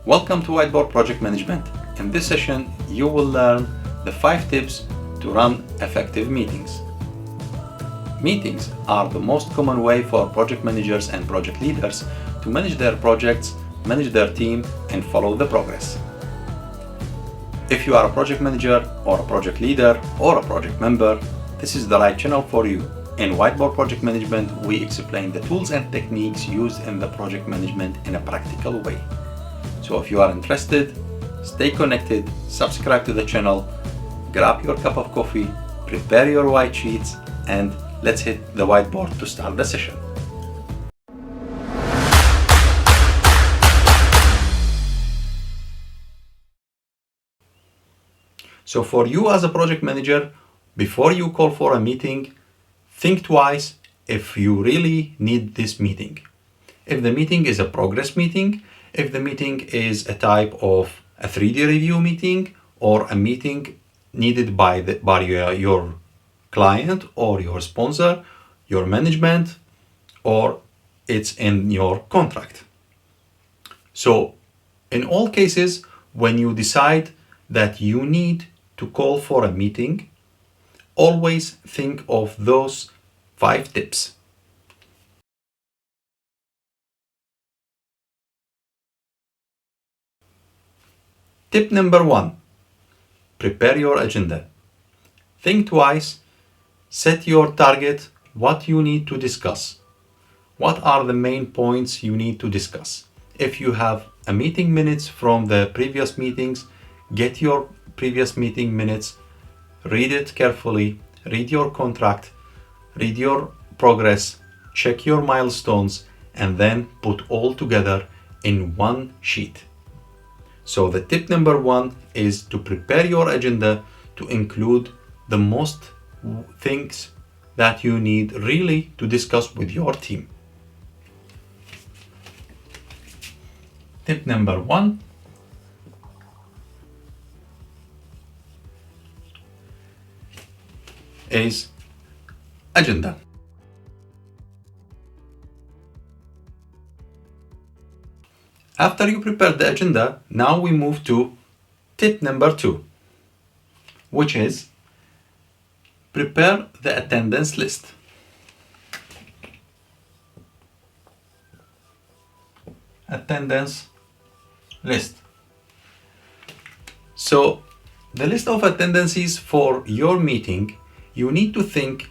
Welcome to Whiteboard Project Management. In this session, you will learn the 5 tips to run effective meetings. Meetings are the most common way for project managers and project leaders to manage their projects, manage their team, and follow the progress. If you are a project manager or a project leader or a project member, this is the right channel for you. In Whiteboard Project Management, we explain the tools and techniques used in the project management in a practical way. So if you are interested, stay connected, subscribe to the channel, grab your cup of coffee, prepare your white sheets, and let's hit the whiteboard to start the session. So for you as a project manager, before you call for a meeting, think twice if you really need this meeting. If the meeting is a progress meeting, if the meeting is a type of a 3D review meeting, or a meeting needed by your client or your sponsor, your management, or it's in your contract. So in all cases, when you decide that you need to call for a meeting, always think of those 5 tips. Tip number 1, prepare your agenda. Think twice, set your target, what you need to discuss. What are the main points you need to discuss? If you have a meeting minutes from the previous meetings, get your previous meeting minutes, read it carefully, read your contract, read your progress, check your milestones, and then put all together in one sheet. So the tip number 1 is to prepare your agenda to include the most things that you need really to discuss with your team. Tip number 1 is agenda. After you prepare the agenda, now we move to tip number 2, which is prepare the attendance list. Attendance list. So the list of attendances for your meeting, you need to think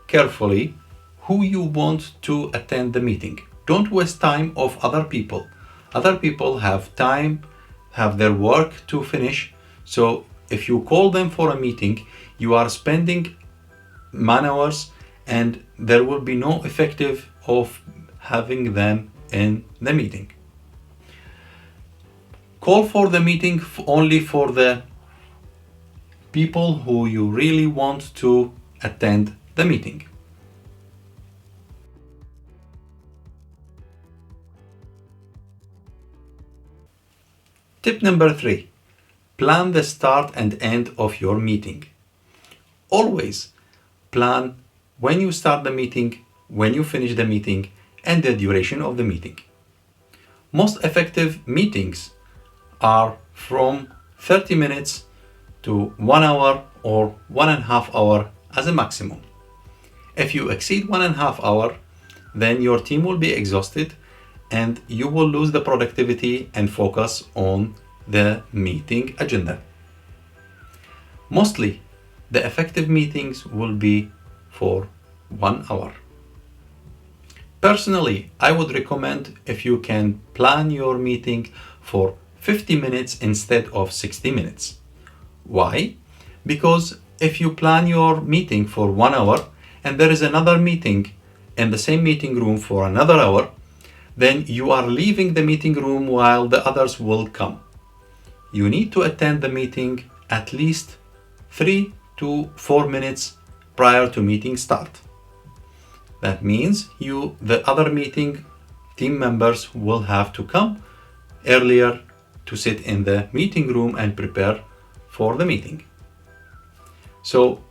carefully who you want to attend the meeting. Don't waste time of other people. Other people have time, have their work to finish. So if you call them for a meeting, you are spending man hours and there will be no effective of having them in the meeting. Call for the meeting only for the people who you really want to attend the meeting. Tip number 3, plan the start and end of your meeting. Always plan when you start the meeting, when you finish the meeting, and the duration of the meeting. Most effective meetings are from 30 minutes to 1 hour or 1.5 hours as a maximum. If you exceed 1.5 hours, then your team will be exhausted and you will lose the productivity and focus on the meeting agenda. Mostly, the effective meetings will be for 1 hour. Personally, I would recommend if you can plan your meeting for 50 minutes instead of 60 minutes. Why? Because if you plan your meeting for 1 hour and there is another meeting in the same meeting room for another hour, then you are leaving the meeting room while the others will come. You need to attend the meeting at least 3 to 4 minutes prior to meeting start. That means the other meeting team members will have to come earlier to sit in the meeting room and prepare for the meeting. So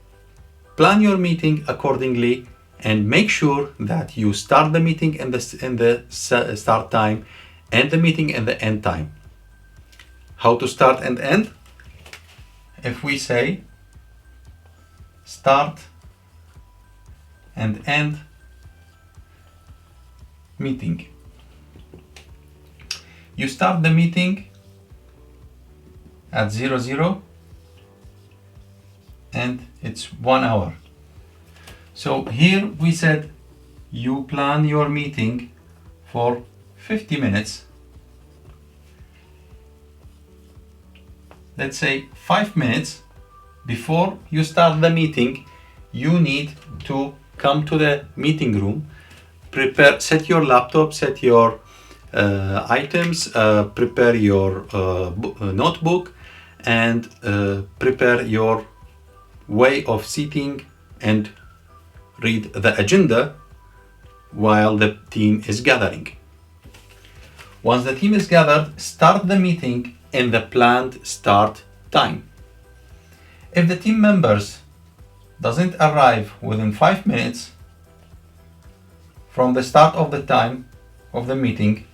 plan your meeting accordingly and make sure that you start the meeting in the start time and the meeting in the end time. how to start and end. If we say start and end meeting. You start the meeting at 00 and it's 1 hour. So here we said you plan your meeting for 50 minutes. Let's say 5 minutes before you start the meeting, you need to come to the meeting room, prepare, set your laptop, set your items, prepare your notebook, and prepare your way of sitting and read the agenda while the team is gathering. Once the team is gathered, start the meeting in the planned start time. If the team members doesn't arrive within 5 minutes from the start of the time of the meeting,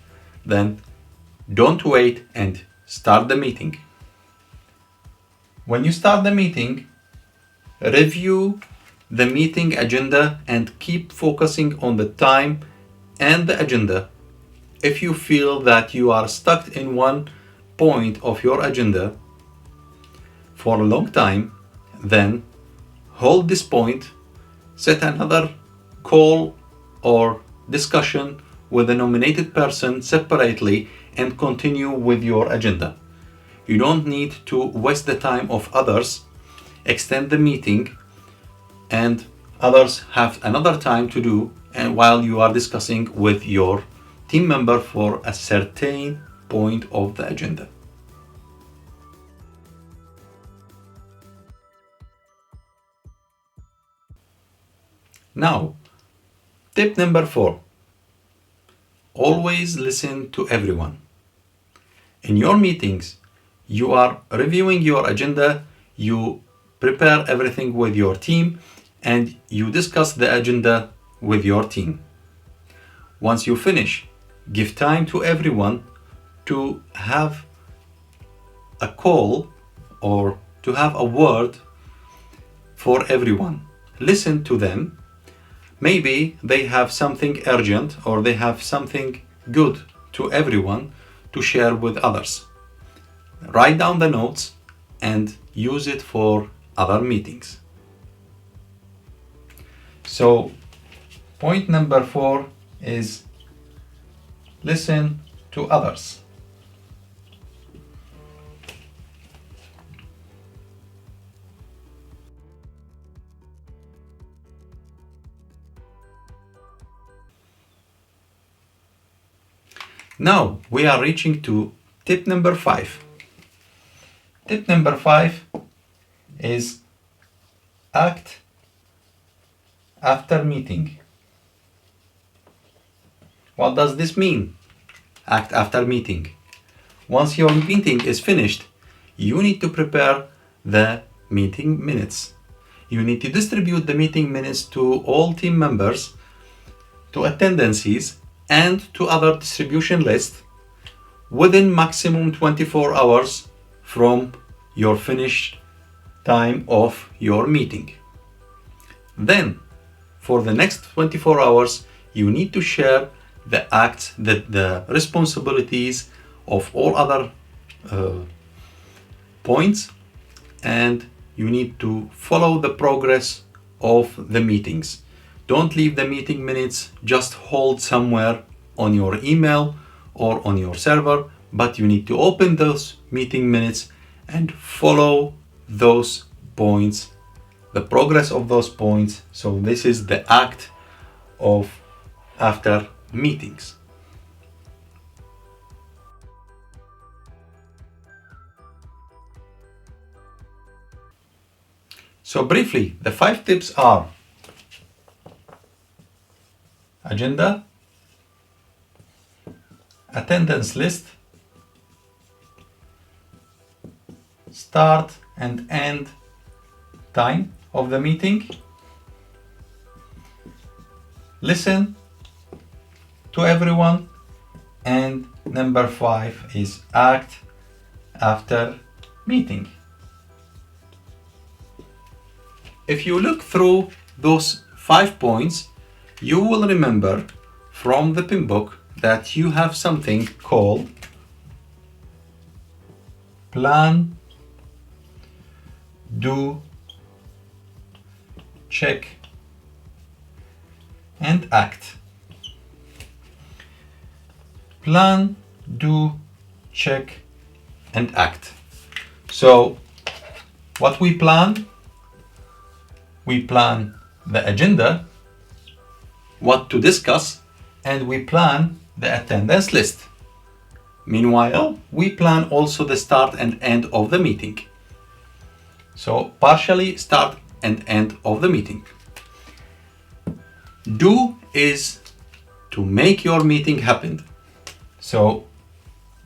then don't wait and start the meeting. When you start the meeting, review the meeting agenda and keep focusing on the time and the agenda. If you feel that you are stuck in one point of your agenda for a long time, then hold this point, set another call or discussion with a nominated person separately, and continue with your agenda. You don't need to waste the time of others, extend the meeting, and others have another time to do, and while you are discussing with your team member for a certain point of the agenda. Now, tip number 4. Always listen to everyone. In your meetings, you are reviewing your agenda, you prepare everything with your team, and you discuss the agenda with your team. Once you finish, give time to everyone to have a call or to have a word for everyone. Listen to them. Maybe they have something urgent or they have something good to everyone to share with others. Write down the notes and use it for other meetings. So, point number 4 is listen to others. Now we are reaching to tip number 5. Tip number 5 is act after meeting. What does this mean? Act after meeting. Once your meeting is finished, you need to prepare the meeting minutes. You need to distribute the meeting minutes to all team members, to attendances, and to other distribution lists within maximum 24 hours from your finished time of your meeting. Then, for the next 24 hours, you need to share the acts, the responsibilities of all other points, and you need to follow the progress of the meetings. Don't leave the meeting minutes just hold somewhere on your email or on your server, but you need to open those meeting minutes and follow those points, the progress of those points. So this is the act of after meetings. So briefly, the 5 tips are agenda, attendance list, start and end time of the meeting, listen to everyone, and number 5 is act after meeting. If you look through those 5 points, you will remember from the PIM book that you have something called plan, do, check, and act. Plan, do, check, and act. So what we plan the agenda, what to discuss, and we plan the attendance list. Meanwhile, we plan also the start and end of the meeting. So partially start and end of the meeting. Do is to make your meeting happen. So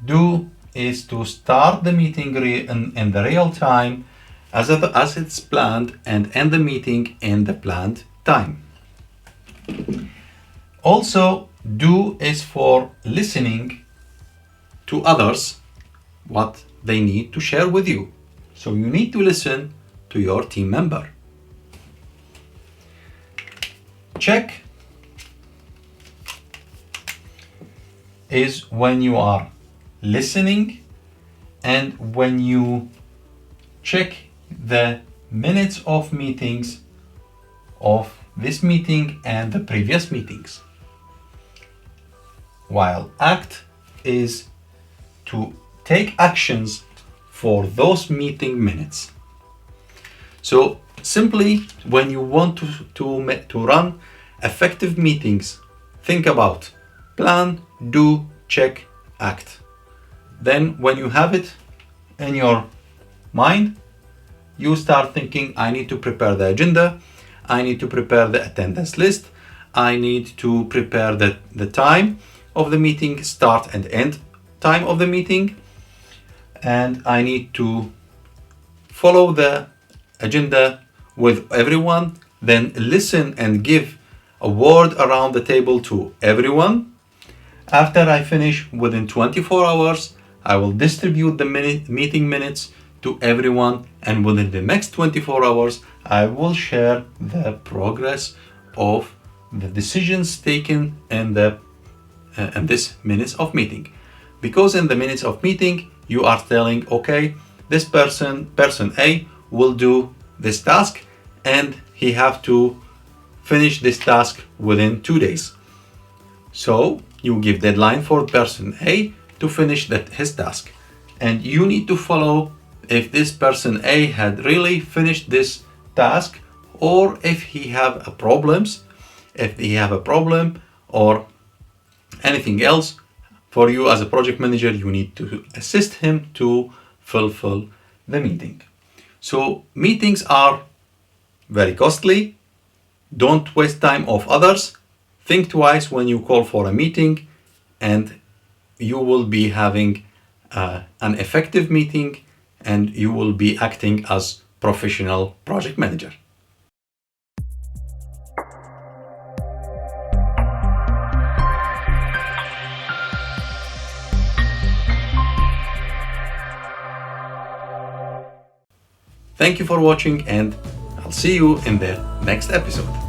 do is to start the meeting in the real time as it's planned and end the meeting in the planned time. Also, do is for listening to others what they need to share with you. So you need to listen to your team member. Check is when you are listening and when you check the minutes of meetings of this meeting and the previous meetings. While act is to take actions for those meeting minutes. So simply, when you want to run effective meetings, think about plan, do, check, act. Then when you have it in your mind, you start thinking, I need to prepare the agenda, I need to prepare the attendance list, I need to prepare the time of the meeting, start and end time of the meeting, and I need to follow the agenda with everyone, then listen and give a word around the table to everyone. After I finish within 24 hours, I will distribute the meeting minutes to everyone, and within the next 24 hours, I will share the progress of the decisions taken in this minutes of meeting. Because in the minutes of meeting, you are telling, okay, this person A will do this task and he have to finish this task within 2 days. So you give deadline for person A to finish his task, and you need to follow if this person A had really finished this task, or if he have a problem or anything else. For you as a project manager, you need to assist him to fulfill the meeting. So meetings are very costly. Don't waste time of others. Think twice when you call for a meeting, and you will be having an effective meeting, and you will be acting as professional project manager. Thank you for watching, and I'll see you in the next episode.